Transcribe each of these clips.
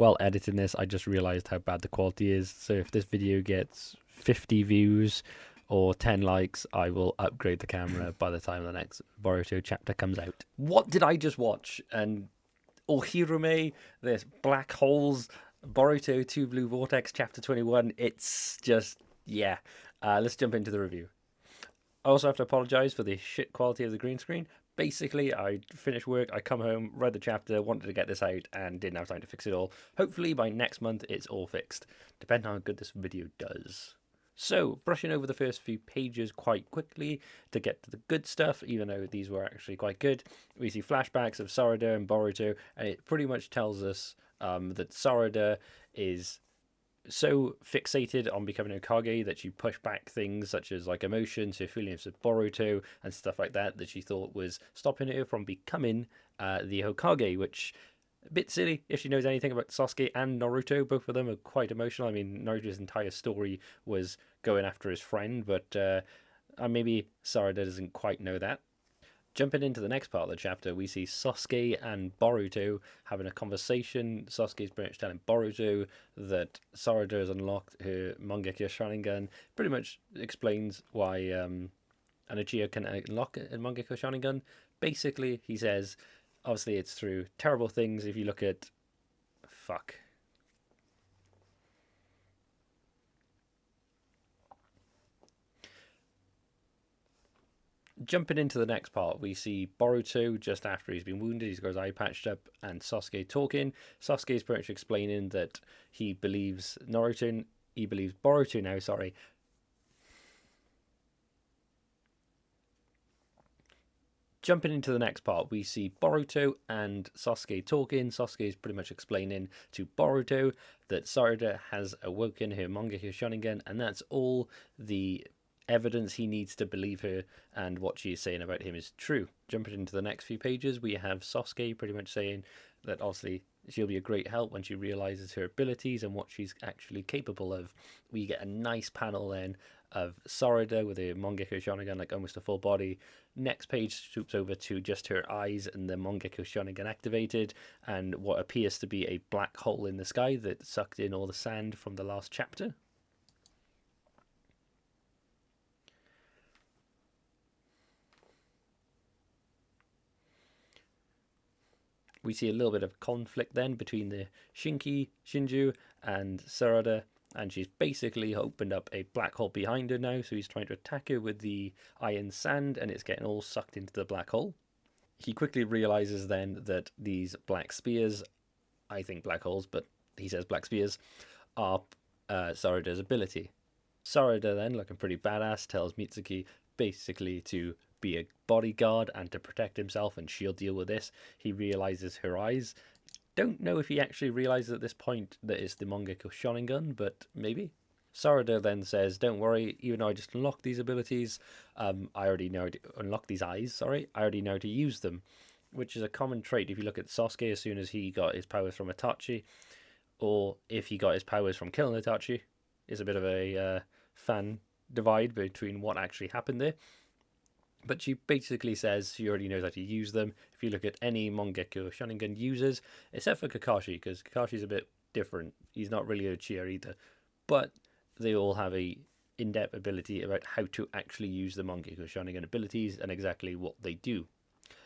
While editing this, I just realized how bad the quality is. So if this video gets 50 views or 10 likes, I will upgrade the camera by the time the next Boruto chapter comes out. What did I just watch? And Ohirume, this black holes, Boruto 2 Blue Vortex chapter 21. It's just, yeah. Let's jump into the review. I also have to apologize for the shit quality of the green screen. Basically, I finished work, I come home, read the chapter, wanted to get this out, and didn't have time to fix it all. Hopefully by next month it's all fixed, depending on how good this video does. So, brushing over the first few pages quite quickly to get to the good stuff, even though these were actually quite good. We see flashbacks of Sarada and Boruto, and it pretty much tells us that Sarada is so fixated on becoming a Hokage that she pushed back things such as like emotions, her feelings of Boruto and stuff like that she thought was stopping her from becoming the Hokage, which a bit silly if she knows anything about Sasuke and Naruto. Both of them are quite emotional. I mean, Naruto's entire story was going after his friend, but maybe Sarada doesn't quite know that. Jumping into the next part of the chapter, we see Sasuke and Boruto having a conversation. Sasuke's pretty much telling Boruto that Sarada has unlocked her Mangekyou Sharingan. Pretty much explains why an Uchiha can unlock a Mangekyou Sharingan. Basically, he says, obviously it's through terrible things. If you look at... Fuck. Jumping into the next part, we see Boruto just after he's been wounded. He's got his eye patched up, and Sasuke talking. Sasuke is pretty much explaining that he believes Naruto, he believes Boruto now, sorry. Jumping into the next part, we see Boruto and Sasuke talking. Sasuke is pretty much explaining to Boruto that Sarada has awoken her Mangekyou Sharingan, and that's all the evidence he needs to believe her, and what she is saying about him is true. Jumping into the next few pages, we have Sasuke pretty much saying that obviously she'll be a great help when she realizes her abilities and what she's actually capable of. We get a nice panel then of Sarada with a Mangekyou Sharingan, like almost a full body. Next page swoops over to just her eyes and the Mangekyou Sharingan activated, and what appears to be a black hole in the sky that sucked in all the sand from the last chapter. We see a little bit of conflict then between the Shinju and Sarada, and she's basically opened up a black hole behind her now, so he's trying to attack her with the iron sand, and it's getting all sucked into the black hole. He quickly realizes then that these black spears, I think black holes, but he says black spears, are Sarada's ability. Sarada then, looking pretty badass, tells Mitsuki basically to be a bodyguard and to protect himself, and she'll deal with this. He realizes her eyes. Don't know if he actually realizes at this point that it's the Mangekyou Sharingan, but maybe. Sarada then says, don't worry, even though I just unlocked these abilities, I already know how to unlock these eyes, sorry, I already know how to use them, which is a common trait if you look at Sasuke as soon as he got his powers from Itachi, or if he got his powers from killing Itachi. Is a bit of a fan divide between what actually happened there. But she basically says she already knows how to use them. If you look at any Mangekyou Sharingan users, except for Kakashi, because Kakashi's a bit different. He's not really a Uchiha either. But they all have a in-depth ability about how to actually use the Mangekyou Sharingan abilities and exactly what they do.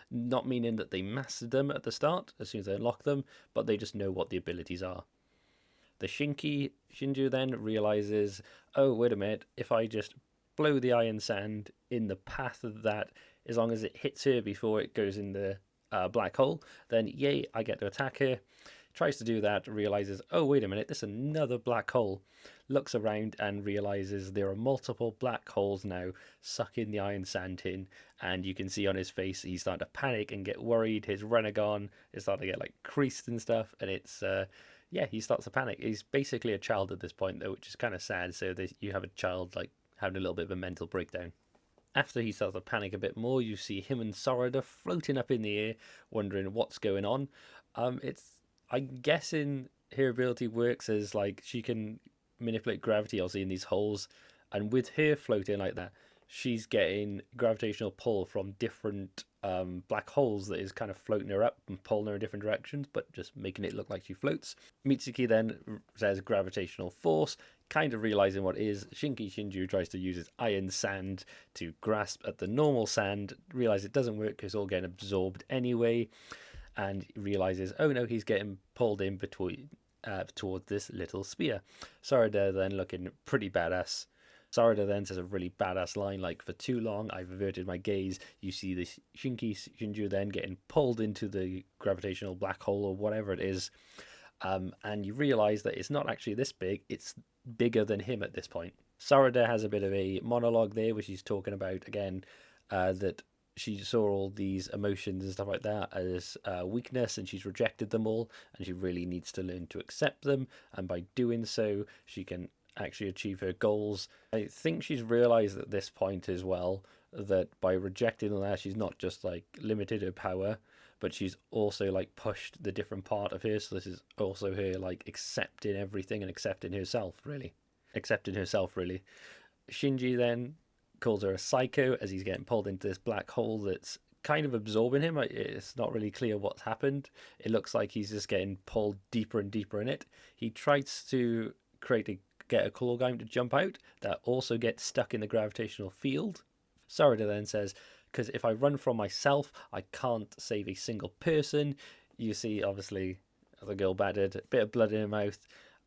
Not meaning that they mastered them at the start, as soon as they unlock them, but they just know what the abilities are. The Shinju then realizes, oh, wait a minute, if I just blow the iron sand in the path of that, as long as it hits her before it goes in the black hole, then yay, I get to attack her. Tries to do that, realizes, oh, wait a minute, there's another black hole. Looks around and realizes there are multiple black holes now sucking the iron sand in, and you can see on his face he's starting to panic and get worried. His Renegon is starting to get like creased and stuff, and it's yeah, he starts to panic. He's basically a child at this point though, which is kind of sad. So you have a child like having a little bit of a mental breakdown. After he starts to panic a bit more, you see him and Sarada floating up in the air, wondering what's going on. I'm guessing her ability works as like she can manipulate gravity, obviously, in these holes, and with her floating like that, she's getting gravitational pull from different black holes that is kind of floating her up and pulling her in different directions, but just making it look like she floats. Mitsuki then says gravitational force, kind of realizing what it is. Shinju tries to use his iron sand to grasp at the normal sand, realize it doesn't work because it's all getting absorbed anyway, and realizes, oh no, he's getting pulled in between towards this little spear. Sarada then looking pretty badass. Sarada then says a really badass line like, for too long I've averted my gaze. You see this Shinju then getting pulled into the gravitational black hole or whatever it is. And you realize that it's not actually this big, it's bigger than him at this point. Sarada has a bit of a monologue there where she's talking about, again, that she saw all these emotions and stuff like that as weakness, and she's rejected them all, and she really needs to learn to accept them, and by doing so she can actually achieve her goals. I think she's realized at this point as well that by rejecting all that, she's not just like limited her power, but she's also like pushed the different part of her. So this is also her like accepting everything and accepting herself really. Shinji then calls her a psycho as he's getting pulled into this black hole that's kind of absorbing him. It's not really clear what's happened. It looks like he's just getting pulled deeper and deeper in it. He tries to get a claw guy to jump out that also gets stuck in the gravitational field. Sarada then says, because if I run from myself, I can't save a single person. You see, obviously, the girl battered, a bit of blood in her mouth.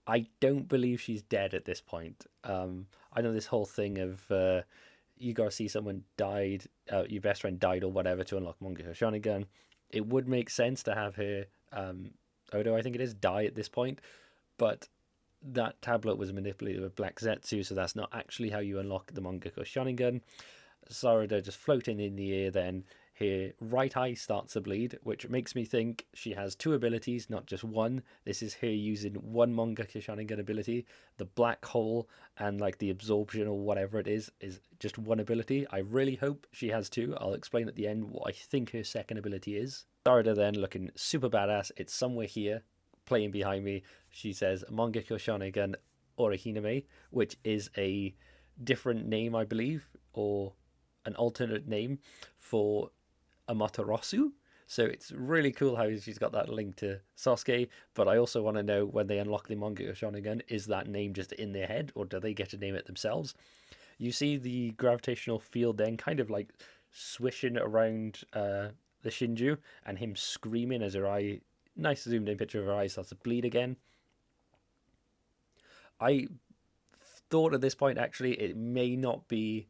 I don't believe she's dead at this point. I know this whole thing of you gotta see someone died, your best friend died or whatever to unlock Mangekyou Sharingan. It would make sense to have her, Odo, I think it is, die at this point, but that tablet was manipulated with Black Zetsu, so that's not actually how you unlock the Mangekyou Sharingan. Sarada just floating in the air then. Her right eye starts to bleed, which makes me think she has two abilities, not just one. This is her using one Mangekyou Sharingan ability. The black hole and like the absorption or whatever it is just one ability. I really hope she has two. I'll explain at the end what I think her second ability is. Sarada then looking super badass. It's somewhere here, playing behind me. She says Mangekyou Sharingan Orihiname, which is a different name, I believe, or an alternate name for Amaterasu. So it's really cool how she's got that link to Sasuke, but I also want to know when they unlock the Mangekyou Sharingan, is that name just in their head, or do they get to name it themselves? You see the gravitational field then kind of like swishing around the Shinju, and him screaming as her eye, nice zoomed in picture of her eye starts to bleed again. I thought at this point, actually, it may not be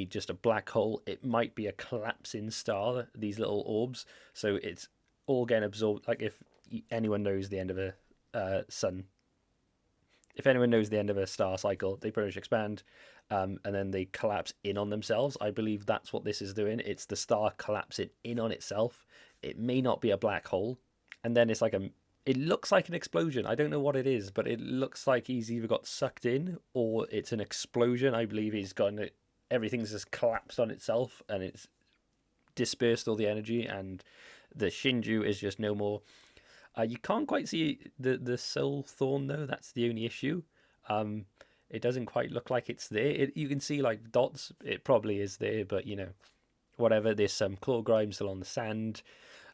just a black hole. It might be a collapsing star, these little orbs. So it's all getting absorbed. Like if anyone knows the end of a if anyone knows the end of a star cycle, they pretty much expand, and then they collapse in on themselves. I believe that's what this is doing. It's the star collapsing in on itself. It may not be a black hole, and then it's like it looks like an explosion. I don't know what it is, but it looks like he's either got sucked in or it's an explosion. I believe he's gotten everything's just collapsed on itself and it's dispersed all the energy, and the Shinju is just no more. You can't quite see the soul thorn though. That's the only issue. It doesn't quite look like it's there. You can see like dots. It probably is there, but you know, whatever. There's some claw grime still on the sand.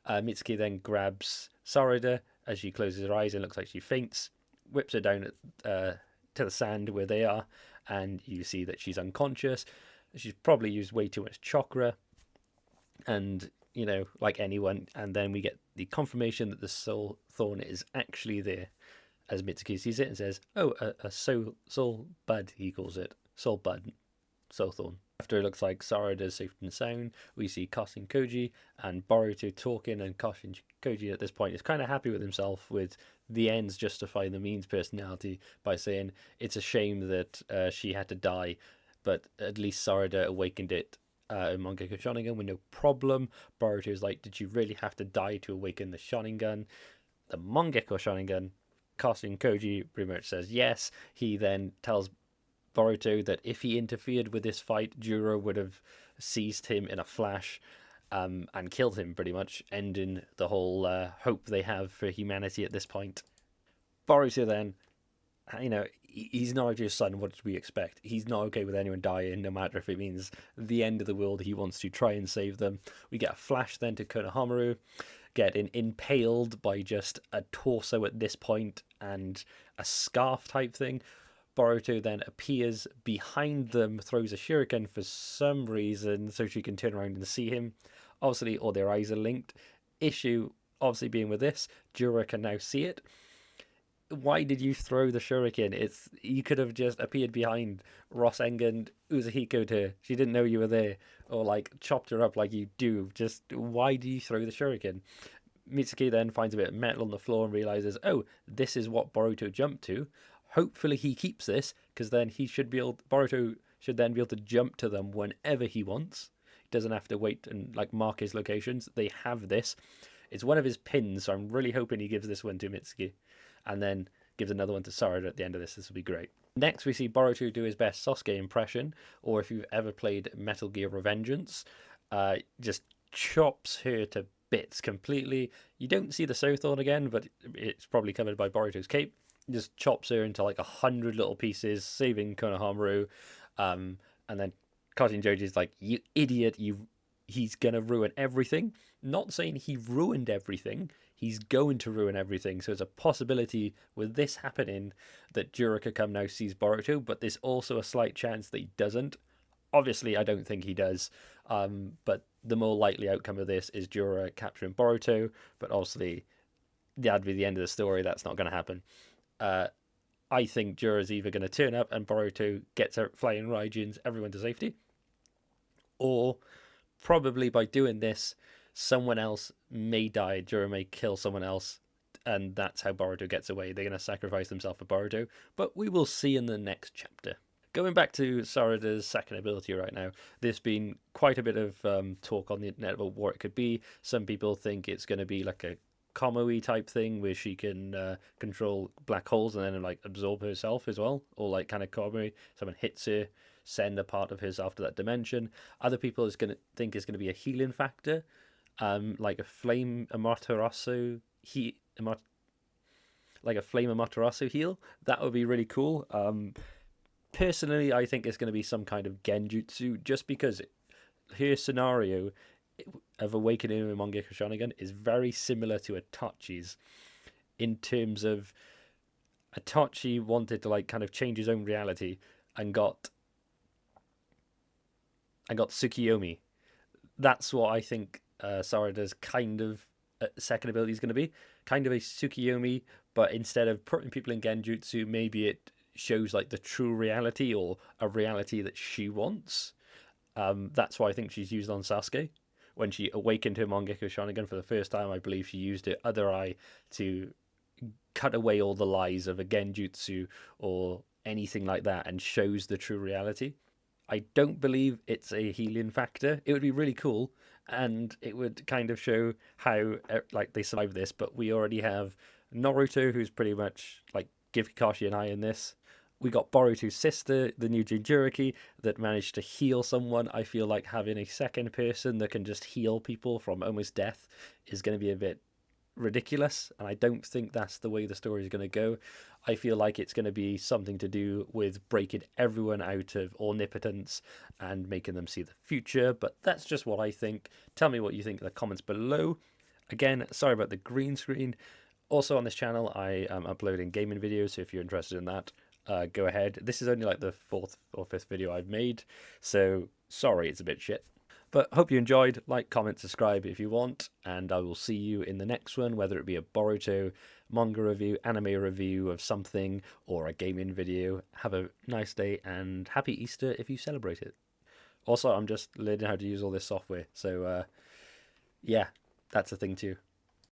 Mitsuki then grabs Sarada as she closes her eyes and looks like she faints, whips her down to the sand where they are, and you see that she's unconscious. She's probably used way too much chakra, and you know, like anyone. And then we get the confirmation that the soul thorn is actually there, as Mitsuki sees it and says, "Oh, a soul bud," he calls it, soul bud, soul thorn. After it looks like Sarada's safe and sound, we see Kashin Koji and Boruto talking, and Kashin Koji at this point is kind of happy with himself, with the ends justify the means personality, by saying it's a shame that she had to die, but at least Sarada awakened it in Mangekyou Sharingan with no problem. Boruto's like, did you really have to die to awaken the Sharingan? The Mangekyou Sharingan, Kashin Koji pretty much says yes. He then tells Boruto that if he interfered with this fight, Juro would have seized him in a flash and killed him, pretty much, ending the whole hope they have for humanity at this point. Boruto then, you know, he's Naruto's son. What did we expect? He's not okay with anyone dying, no matter if it means the end of the world. He wants to try and save them. We get a flash then to Konohamaru getting impaled by just a torso at this point and a scarf type thing. Boruto then appears behind them, throws a shuriken for some reason so she can turn around and see him. Obviously, all their eyes are linked. Issue, obviously, being with this, Jura can now see it. Why did you throw the shuriken? You could have just appeared behind Ross Engen, Uzuhiko to her. She didn't know you were there, or like chopped her up like you do. Just why do you throw the shuriken? Mitsuki then finds a bit of metal on the floor and realizes, oh, this is what Boruto jumped to. Hopefully he keeps this, because then Boruto should then be able to jump to them whenever he wants. He doesn't have to wait and like mark his locations. They have this. It's one of his pins, so I'm really hoping he gives this one to Mitsuki, and then gives another one to Sarada at the end of this. This will be great. Next, we see Boruto do his best Sasuke impression, or if you've ever played Metal Gear Revengeance, just chops her to bits completely. You don't see the Sothorn again, but it's probably covered by Boruto's cape. Just chops her into like 100 little pieces, saving Konohamaru. And then Kajin Joji's like, you idiot, he's going to ruin everything. Not saying he ruined everything, he's going to ruin everything. So there's a possibility with this happening that Jura could come now, sees Boruto, but there's also a slight chance that he doesn't. Obviously, I don't think he does, but the more likely outcome of this is Jura capturing Boruto, but obviously that'd be the end of the story. That's not going to happen. I think Jura's either going to turn up and Boruto gets out flying Raijins, everyone to safety, or probably by doing this, someone else may die. Jura may kill someone else, and that's how Boruto gets away. They're going to sacrifice themselves for Boruto, but we will see in the next chapter. Going back to Sarada's second ability right now, there's been quite a bit of talk on the internet about what it could be. Some people think it's going to be like a Komo-y type thing where she can control black holes and then like absorb herself as well, or like kind of Komo-y. Someone hits her, send a part of herself to that dimension. Other people think it's going to be a healing factor, like a flame Amaterasu like a flame Amaterasu heal. That would be really cool. Personally, I think it's going to be some kind of genjutsu, just because her scenario of awakening in Mangekyou Sharingan is very similar to Itachi's, in terms of Itachi wanted to like kind of change his own reality and got Tsukiyomi. That's what I think Sarada's kind of second ability is going to be. Kind of a Tsukiyomi, but instead of putting people in genjutsu, maybe it shows like the true reality, or a reality that she wants. That's why I think she's used on Sasuke. When she awakened her Mangekyou Sharingan for the first time, I believe she used her other eye to cut away all the lies of a genjutsu or anything like that, and shows the true reality. I don't believe it's a healing factor. It would be really cool, and it would kind of show how like they survive this. But we already have Naruto, who's pretty much like give Kakashi an eye in this. We got Boruto's sister, the new Jinchuriki, that managed to heal someone. I feel like having a second person that can just heal people from almost death is going to be a bit ridiculous, and I don't think that's the way the story is going to go. I feel like it's going to be something to do with breaking everyone out of omnipotence and making them see the future, but that's just what I think. Tell me what you think in the comments below. Again, sorry about the green screen. Also on this channel, I am uploading gaming videos, so if you're interested in that, go ahead. This is only like the 4th or 5th video I've made, so sorry it's a bit shit. But hope you enjoyed. Like, comment, subscribe if you want, and I will see you in the next one, whether it be a Boruto manga review, anime review of something, or a gaming video. Have a nice day, and happy Easter if you celebrate it. Also, I'm just learning how to use all this software, so yeah, that's a thing too.